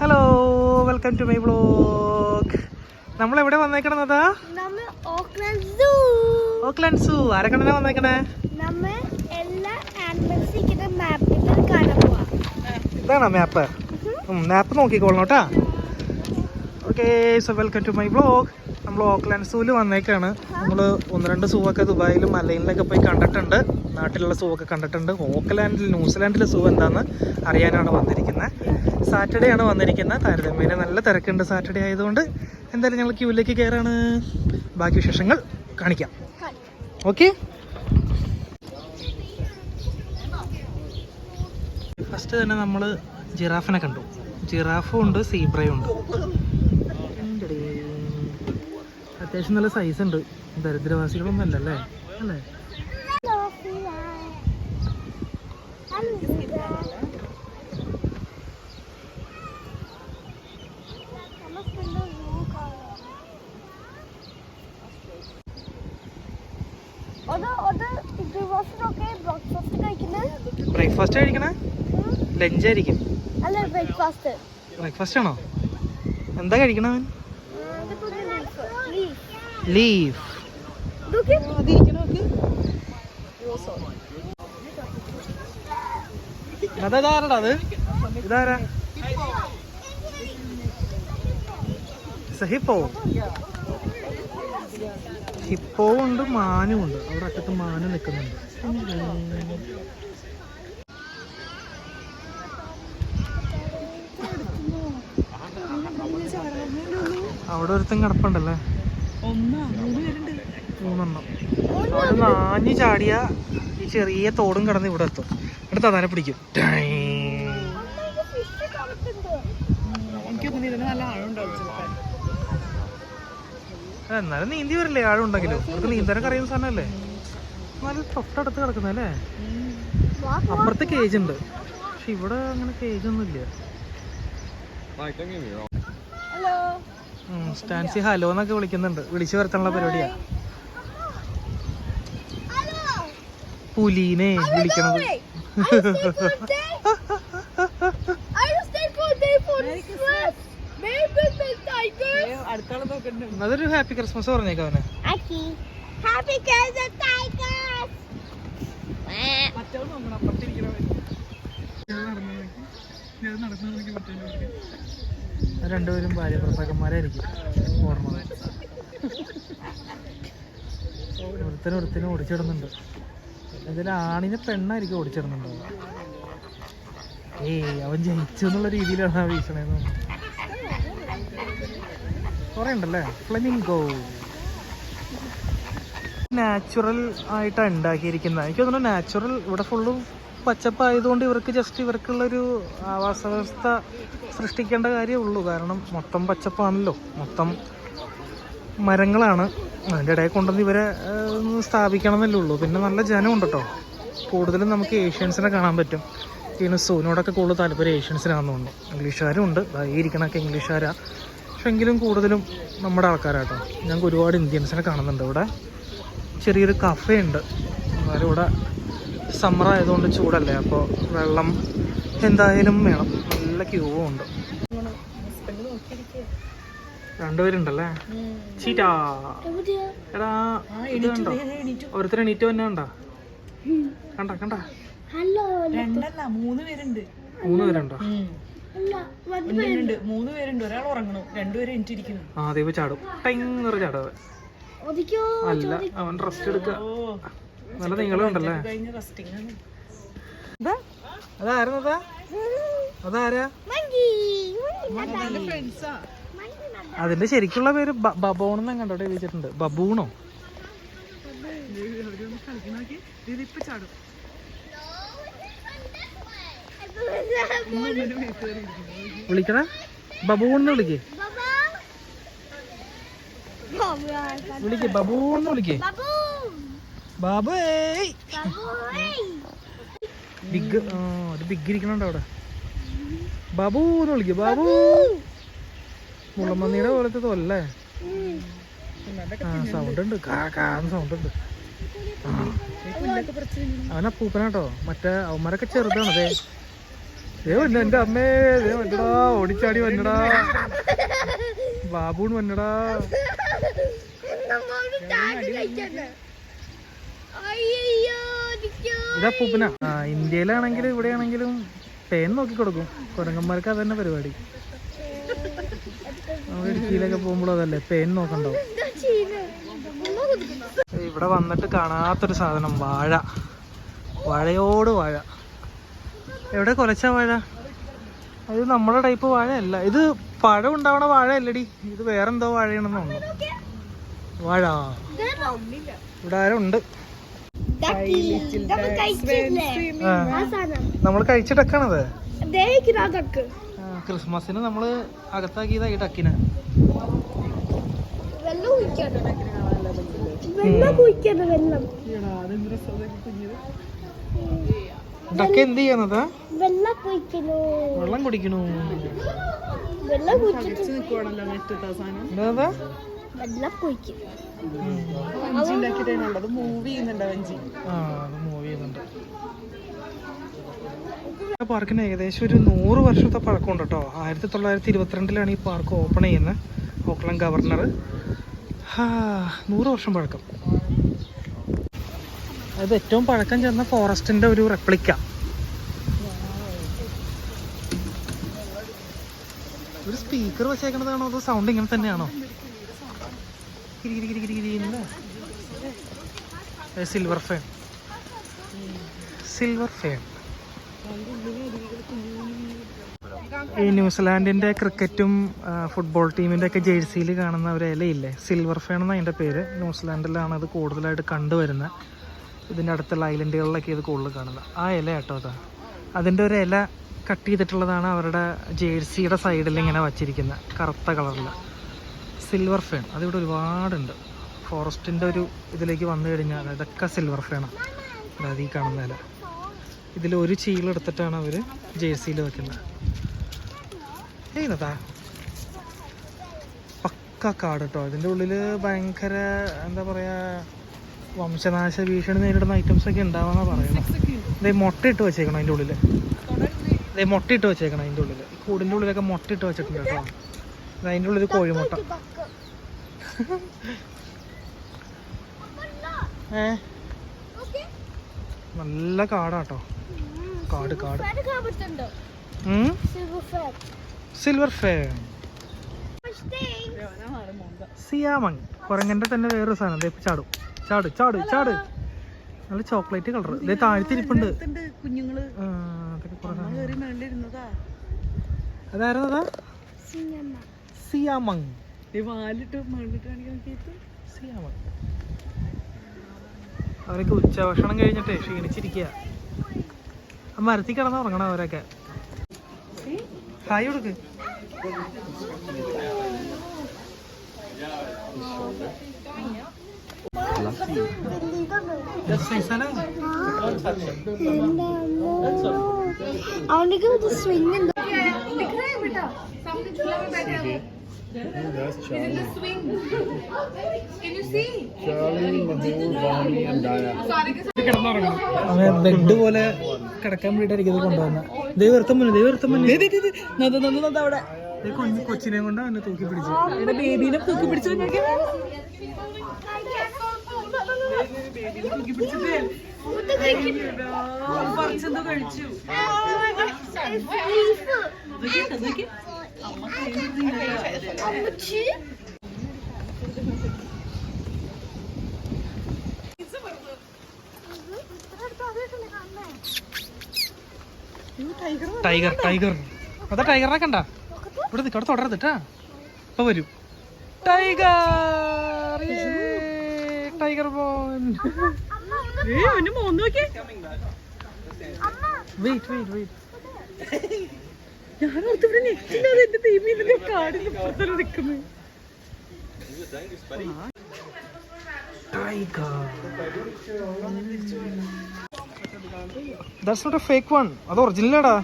Hello, welcome to my vlog. നമ്മളെവിടെ വന്നേക്കണതാ? Auckland സൂ. ആരൊക്കെ വന്നേക്കണേ? ഇതാണോ മാപ്പ്? മാപ്പ് നോക്കിക്കോളണം കേട്ടാ. Okay, so welcome to my vlog. നമ്മൾ ഓക്ലാൻഡ് സൂവിൽ വന്നേക്കാണ്. നമ്മൾ 1-2 സൂ ഒക്കെ ദുബായിലും മലയിലൊക്കെ പോയി കണ്ടിട്ടുണ്ട്. നാട്ടിലുള്ള സൂ ഒക്കെ കണ്ടിട്ടുണ്ട്. ഓക്ലാൻഡിൽ, ന്യൂസിലാൻഡിലെ സൂ എന്താണെന്ന് അറിയാനാണ് വന്നിരിക്കുന്നത്. സാറ്റർഡേ ആണ് വന്നിരിക്കുന്നത്. താരതമ്യേന നല്ല തിരക്കുണ്ട് സാറ്റർഡേ ആയതുകൊണ്ട്. എന്തായാലും ഞങ്ങൾ ക്യൂവിലേക്ക് കയറാണ്. ബാക്കി വിശേഷങ്ങൾ കാണിക്കാം. ഓക്കെ, ഫസ്റ്റ് തന്നെ നമ്മൾ ജിറാഫിനെ കണ്ടു. ജിറാഫും ഉണ്ട്, സീബ്രയും ഉണ്ട്. അത്യാവശ്യം നല്ല സൈസ് ഉണ്ട്. ദരിദ്രവാസികളൊന്നും അല്ലല്ലേ, അല്ലേ? ബ്രേക്ക്ഫാസ്റ്റ് കഴിക്കണേ? ലഞ്ച് ആയിരിക്കും. ബ്രേക്ക്ഫാസ്റ്റ് ആണോ? എന്താ കഴിക്കണ? ലീഫ്. അതാരാടാ അത്? ഇതാരാ? ഹിപ്പോ. ഹിപ്പോവും ഉണ്ട്, മാനും ഉണ്ട്. അവിടെ അറ്റത്ത് മാനും നിൽക്കുന്നുണ്ട്. അവിടെ ഒരുത്തൻ കിടപ്പുണ്ടല്ലേ? 3 അവിടെ നാഞ്ഞു ചാടിയ ഈ ചെറിയ തോടും കിടന്ന് ഇവിടെ എത്തും. എടുത്ത് അതിനെ പിടിക്കും. എന്നാലും നീന്തി വരില്ലേ ആഴുണ്ടെങ്കിലും? അവർക്ക് നീന്താനൊക്കെ അറിയുന്ന സാധനമല്ലേ? നല്ല തൊട്ടടുത്ത് കിടക്കുന്നല്ലേ? അപ്പുറത്ത് കേജ് ഉണ്ട്, പക്ഷെ ഇവിടെ അങ്ങനെ കേജ് ഒന്നും ഇല്ല. സ്റ്റാൻസി ഹലോ എന്നൊക്കെ വിളിക്കുന്നുണ്ട്. വിളിച്ചു വരുത്താനുള്ള പരിപാടിയാ. പുലീനെ വിളിക്കണത്. അതൊരു ഹാപ്പി ക്രിസ്മസ് പറഞ്ഞേക്ക അവനെ. രണ്ടുപേരും ഭാര്യ ഭർത്താക്കന്മാരായിരിക്കും ഓർമ്മ. ഒരുത്തനും ഓടിച്ചിടുന്നുണ്ട്. ഇതിൽ ആണിനെ പെണ്ണായിരിക്കും ഓടിച്ചിടുന്നുണ്ടോ? അവൻ ജയിച്ചു എന്നുള്ള രീതിയിലാണ് ആ വീശണേന്ന്. കുറെ ഉണ്ടല്ലേ ഫ്ലമിംഗോ. നാച്ചുറൽ ആയിട്ടാണ് ഉണ്ടാക്കിയിരിക്കുന്നത്. എനിക്ക് തോന്നുന്നു നാച്ചുറൽ. ഇവിടെ ഫുള്ളും പച്ചപ്പായതുകൊണ്ട് ഇവർക്ക് ജസ്റ്റ് ഇവർക്കുള്ളൊരു ആവാസ വ്യവസ്ഥ സൃഷ്ടിക്കേണ്ട കാര്യമുള്ളൂ. കാരണം മൊത്തം പച്ചപ്പാണല്ലോ, മൊത്തം മരങ്ങളാണ്. അതിൻ്റെ ഇടയിൽ കൊണ്ടുവന്ന് ഇവരെ സ്ഥാപിക്കണം എന്നല്ലേ ഉള്ളൂ. പിന്നെ നല്ല ജനമുണ്ട് കേട്ടോ. കൂടുതലും നമുക്ക് ഏഷ്യൻസിനെ കാണാൻ പറ്റും. ഈ സൂവിനോടൊക്കെ കൂടുതൽ താല്പര്യം ഏഷ്യൻസിനാണെന്ന് തോന്നുന്നു. ഇംഗ്ലീഷുകാരും ഉണ്ട്. ഈ ഇരിക്കണൊക്കെ ഇംഗ്ലീഷുകാരാണ്, പക്ഷെ എങ്കിലും കൂടുതലും നമ്മുടെ ആൾക്കാരാട്ടോ. ഞങ്ങൾക്ക് ഒരുപാട് ഇന്ത്യൻസിനെ കാണുന്നുണ്ട് ഇവിടെ. ചെറിയൊരു കഫേ ഉണ്ട്. എന്നാലും ഇവിടെ സമ്മർ ആയതുകൊണ്ട് ചൂടല്ലേ, അപ്പോൾ വെള്ളം എന്തായാലും വേണം. നല്ല ക്യൂവും ഉണ്ട്. രണ്ടുപേരുണ്ടല്ലേ? ചീറ്റാ. എടാ ഇത് കണ്ടോ? ഓരോരുത്തർ എണീറ്റ് തന്നെ കണ്ട കണ്ട 3 പേരുണ്ട്. 3 പേരുണ്ടോ? 3 പേരുണ്ട്. ഒരാൾ ഉറങ്ങണു, 2 പേര് എണീറ്റിരിക്കുന്നു. ആ ദൈവം ചാടും. ടൈങ്ങറ് ചാടും. അല്ല, അവൻ റെസ്റ്റ് എടുക്ക. നല്ല നീളമുണ്ടല്ലേ? അതായിരുന്നതാ? അതാരാ? അതിന്റെ ശരിക്കുള്ള പേര് ബബോണെന്ന് കണ്ടോട്ടെ എഴുതിയിട്ടുണ്ട്. ബബൂണോ? വിളിക്കണ ബബൂന്ന് വിളിക്കേ. വിളിക്കേ ബബൂന്ന് വിളിക്കേ. ബാബേ ബിഗ്. ഒരു ബിഗ് ഇരിക്കണുണ്ട് അവിടെ. ബാബൂന്ന് വിളിക്കേ. ബാബു. മുള്ളമ്മന്നിയുടെ പോലത്തെ തോലല്ലേ? സൗണ്ട് ഉണ്ട്, കാന്ന് സൗണ്ട് ഉണ്ട്. അവൻ അപ്പൂപ്പനാട്ടോ. മറ്റേ അവന്മാരൊക്കെ ചെറുതാണ്. എന്റെ അമ്മേ, ഓടി ഓടിച്ചാടി വന്നടാ. ബാബുൺ വന്നടാ. ഇതാ പൂപ്പന. ഇന്ത്യയിലാണെങ്കിലും ഇവിടെയാണെങ്കിലും പേൻ നോക്കി കൊടുക്കും. കുരങ്ങന്മാർക്ക് അത് തന്നെ പരിപാടി. നമ്മൾ ഇടുക്കിയിലൊക്കെ പോകുമ്പോഴും അതല്ലേ, പേൻ നോക്കണ്ടാവും. ഇവിടെ വന്നിട്ട് കാണാത്തൊരു സാധനം, വാഴ. വാഴയോട് വാഴ. എവിടെ കൊലച്ച വാഴ? അത് നമ്മുടെ ടൈപ്പ് വാഴയല്ല. ഇത് പഴം ഉണ്ടാവണ വാഴ അല്ലടി, ഇത് വേറെന്തോ വാഴയാണെന്ന് തോന്നുന്നു. വാഴ ഇവിടെ ആരും ഉണ്ട്. നമ്മൾ കഴിച്ച ഡക്കാണത്. ക്രിസ്മസിന് നമ്മള് അകത്താക്കിയതാ ഈ ഡക്കിനെ. ഡക്ക് എന്ത് ചെയ്യുന്നത്? വെള്ളം കുടിക്കണു. പാർക്കിന് ഏകദേശം ഒരു 100 വർഷത്തെ പഴക്കമുണ്ട് കേട്ടോ. 1922 ഈ പാർക്ക് ഓപ്പൺ ചെയ്യുന്നത്. Auckland governor. 100 വർഷം പഴക്കം. അത് ഏറ്റവും പഴക്കം ചെന്ന ഫോറസ്റ്റിന്റെ ഒരു റെപ്ലിക്ക. ഒരു സ്പീക്കർ വെച്ചേക്കണതാണോ അതോ സൗണ്ട് ഇങ്ങനെ തന്നെയാണോ? Silver fern. Silver fern. ഈ ന്യൂസിലാൻഡിന്റെ ക്രിക്കറ്റും ഫുട്ബോൾ ടീമിന്റെ ഒക്കെ ജേഴ്സിയിൽ കാണുന്ന ഒരു ഇലയില്ലേ, സിൽവർ ഫേൺ എന്നാണ് അതിന്റെ പേര്. ന്യൂസിലാൻഡിലാണ് അത് കൂടുതലായിട്ട് കണ്ടുവരുന്നത്. ഇതിൻ്റെ അടുത്തുള്ള ഐലൻഡുകളിലൊക്കെ ഇത് കൂടുതൽ കാണുന്നത്. ആ ഇല കേട്ടോ അതാ. അതിൻ്റെ ഒരു ഇല കട്ട് ചെയ്തിട്ടുള്ളതാണ് അവരുടെ ജേഴ്സിയുടെ സൈഡിൽ ഇങ്ങനെ വച്ചിരിക്കുന്നത്, കറുത്ത കളറിൽ. സിൽവർ ഫേൺ അതിവിടെ ഒരുപാടുണ്ട്. ഫോറസ്റ്റിൻ്റെ ഒരു ഇതിലേക്ക് വന്നു കഴിഞ്ഞാൽ ഇതൊക്കെ സിൽവർ ഫേണാണ്. അതായത് ഈ കാണുന്ന ഇല. ഇതിലൊരു ചീളെടുത്തിട്ടാണ് അവർ ജേഴ്സിയിൽ വെക്കുന്നത്. ചെയ്യുന്നതാ പക്ക കാട് കേട്ടോ. ഇതിൻ്റെ ഉള്ളിൽ ഭയങ്കര എന്താ പറയുക, വംശനാശ ഭീഷണി നേരിടുന്ന ഐറ്റംസ് ഒക്കെ ഉണ്ടാവാന്നാ പറയുന്നത്. ഇതേ മുട്ടയിട്ട് വെച്ചേക്കണം അതിൻ്റെ ഉള്ളിൽ. ഇതേ മുട്ടയിട്ട് വെച്ചേക്കണം അതിൻ്റെ ഉള്ളിൽ. കൂടിൻ്റെ ഉള്ളിലൊക്കെ മുട്ടയിട്ട് വെച്ചിട്ടുണ്ട് കേട്ടോ. അതിൻ്റെ ഉള്ളിൽ കോഴിമുട്ട. നല്ല കാടാട്ടോ. കാട് കാട്. Silver fern. സിയാമങ്. കുരങ്ങന്റെ തന്നെ വേറൊരു സാധനം. ഇതേ ചാടും. ചാട് ചാട് ചാട്. നല്ല ചോക്ലേറ്റ് കളർ. ഇതേ താഴ്ത്തിരിപ്പുണ്ട്. അതായിരുന്നതാ സിയാമങ്. സിയാമങ്. അവരൊക്കെ ഉച്ചഭക്ഷണം കഴിഞ്ഞിട്ടേ ക്ഷീണിച്ചിരിക്കുക. മരത്തിൽ കിടന്ന് ഉറങ്ങണം അവരൊക്കെ. ഹായ് കൊടുക്ക്. ബെഡ് പോലെ കിടക്കാൻ വേണ്ടിട്ടായിരിക്കും ഇത് കൊണ്ടുവന്ന. കൊച്ചിനെ കൊണ്ട് അവനെ തൂക്കി പിടിച്ചു. ബേബീനെ തൂക്കി പിടിച്ചു. കഴിച്ചു. Tiger tiger. അതാ ടൈഗറിനെ കണ്ട. ഇവിടെ നിൽക്കവിടെ തുടരുന്നിട്ടാ. ഇപ്പൊ വരും ടൈഗർ. ടൈഗർ ബോൺ. Wait wait wait. ഞാനോർത്തിവിടെ നെറ്റില്ലാതെ എന്റെ തീമി ഇതിന്റെ കാടിന്റെ പുറത്തല്ല നിൽക്കുന്നത്. That's not a fake one. അത് ഒറിജിനലാടാ.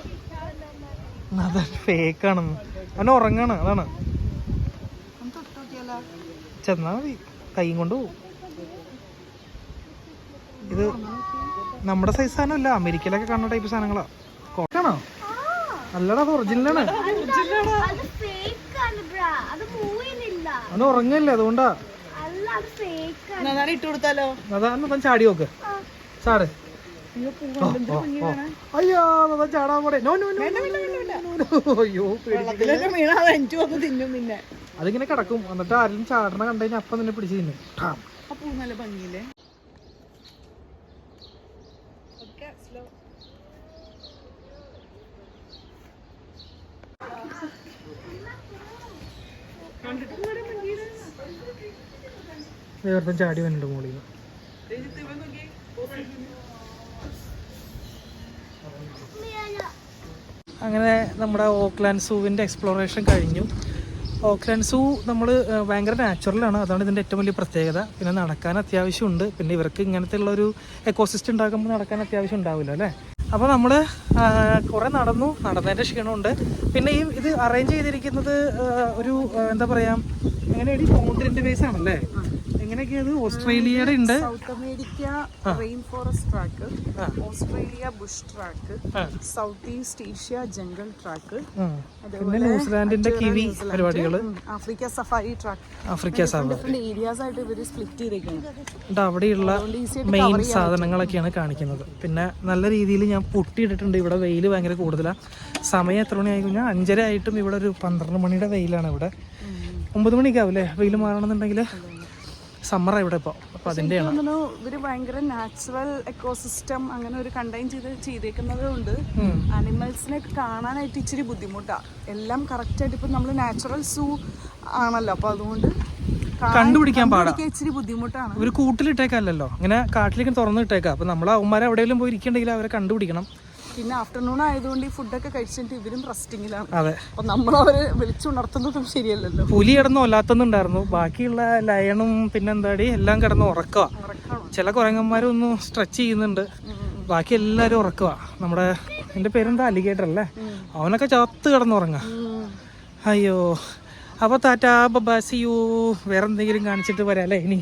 അത് ഫേക്ക് ആണെന്ന്. അവൻ ഉറങ്ങാണ്. അതാണ്. ചെന്നാ മതി, കൈയും കൊണ്ട് പോവും. ഇത് നമ്മുടെ സൈസ് സാധനമല്ല, അമേരിക്കയിലൊക്കെ കാണുന്ന ടൈപ്പ് സാധനങ്ങളാ. കോട്ടാണോ? അല്ലടാ, അത് ഒറിജിനലാണ്. അത് fake ആണ് ബ്രാ. അത് മൂവിയിലില്ല. അവന് ഉറങ്ങല്ലേ അതുകൊണ്ടാ. അല്ല അത് fake ആണ്. എന്നാ ഇട്ട് കൊടുത്താലോ? അതാണ് താൻ ചാടി നോക്ക്. ചാട്. അയ്യോ താൻ ചാടാൻ പോടെ. നോ നോ നോ അയ്യോ വെള്ളത്തിലൊക്കെ വീണാ അത് എനിക്ക് വന്ന് തിന്നും പിന്നെ. അതിങ്ങനെ കിടക്കും. എന്നിട്ട് ആരെങ്കിലും ചാടണ കണ്ടു കഴിഞ്ഞാൽ അപ്പം നിന്നെ പിടിച്ച് തിന്നും. ആ പൂ നല്ല ഭംഗിയില്ലേ? വേറെ ചാടി വന്നിട്ട് മോളിൽ. അങ്ങനെ നമ്മുടെ ഓക്ലാൻഡ് സൂവിൻ്റെ എക്സ്പ്ലോറേഷൻ കഴിഞ്ഞു. ഓക്ലാൻഡ് സൂ നമ്മൾ ഭയങ്കര നാച്ചുറലാണ്, അതാണ് ഇതിൻ്റെ ഏറ്റവും വലിയ പ്രത്യേകത. പിന്നെ നടക്കാൻ അത്യാവശ്യമുണ്ട്. പിന്നെ ഇവർക്ക് ഇങ്ങനത്തെ ഉള്ളൊരു എക്കോസിസ്റ്റം ഉണ്ടാക്കുമ്പോൾ നടക്കാൻ അത്യാവശ്യം ഉണ്ടാവില്ല അല്ലേ. അപ്പോൾ നമ്മൾ കുറേ നടന്നതിൻ്റെ ക്ഷീണമുണ്ട്. പിന്നെ ഇത് അറേഞ്ച് ചെയ്തിരിക്കുന്നത് ഒരു എന്താ പറയുക, എങ്ങനെയാണ് കോണ്ടിനെൻ്റ് ബേസ് ആണല്ലേ. എങ്ങനെയൊക്കെയത് ഓസ്ട്രേലിയയുടെ ഉണ്ട്, south America rain forest track, Australia Bush track, south east Asia jungle track, പിന്നെ ന്യൂസിലാൻഡിന്റെ കിവി പരിപാടികൾ, Africa safari track, Africa safari different areas ആയിട്ട് ഇവർ സ്പ്ലിറ്റ് ചെയ്തേക്കാണ്. അവിടെയുള്ള മെയിൻ സാധനങ്ങളൊക്കെയാണ് കാണിക്കുന്നത്. പിന്നെ നല്ല രീതിയിൽ ഞാൻ പൊട്ടിയിട്ടിട്ടുണ്ട്. ഇവിടെ വെയിൽ ഭയങ്കര കൂടുതലാണ്. സമയം എത്ര മണിയായി കഴിഞ്ഞാൽ 5:30 ആയിട്ടും ഇവിടെ ഒരു 12 മണിയുടെ വെയിലാണ്. ഇവിടെ 9 മണിക്കാവും അല്ലേ വെയിൽ മാറണമെന്നുണ്ടെങ്കിൽ. സമ്മറാണ് ഇവിടെ ഇപ്പോൾ. അപ്പോൾ അതിൻ്റെയാണ് ഇവര് ഭയങ്കര നാച്ചുറൽ എക്കോസിസ്റ്റം അങ്ങനെ ഒരു കണ്ടെയ്ൻ ചെയ്തേക്കുന്നത് കൊണ്ട് ആനിമൽസിനെ കാണാനായിട്ട് ഇച്ചിരി ബുദ്ധിമുട്ടാണ്. എല്ലാം കറക്റ്റായിട്ട് ഇപ്പം നമ്മൾ നാച്ചുറൽ സൂ ആണല്ലോ, അപ്പോൾ അതുകൊണ്ട് കണ്ടുപിടിക്കാൻ പാടാ, ഇച്ചിരി ബുദ്ധിമുട്ടാണ്. ഒരു കൂട്ടിലിട്ടേക്കല്ലോ, ഇങ്ങനെ കാട്ടിലേക്ക് തുറന്നു ഇട്ടേക്കാം. അപ്പോൾ നമ്മൾ അവന്മാരെ എവിടെയെങ്കിലും പോയി ഇരിക്കണ്ടെങ്കിൽ അവരെ കണ്ടുപിടിക്കണം. പിന്നെ ആഫ്റ്റർനൂൺ ആയതുകൊണ്ട് ഈ ഫുഡൊക്കെ കഴിച്ചിട്ട് ഇവരും റെസ്റ്റിങ്ങിലാണ്. അതെ, അപ്പൊ നമ്മളവരെ വിളിച്ചുണർത്തുന്നതും ശരിയല്ലല്ലോ. പുലി കിടന്ന് ഒല്ലാത്തൊന്നുണ്ടായിരുന്നു. ബാക്കിയുള്ള ലയണും പിന്നെന്താടി എല്ലാം കിടന്ന് ഉറക്കുക. ചില കുരങ്ങന്മാരൊന്നും സ്ട്രെച്ച് ചെയ്യുന്നുണ്ട്, ബാക്കി എല്ലാവരും ഉറക്കുക. നമ്മുടെ എൻ്റെ പേരെന്താ അലിഗേറ്റർ അല്ലേ, അവനൊക്കെ ചത്ത് കിടന്നുറങ്ങാം. അയ്യോ, അപ്പോൾ ടാറ്റാ ബൈ, സീ യു. വേറെ എന്തെങ്കിലും കാണിച്ചിട്ട് വരാം അല്ലേ ഇനി.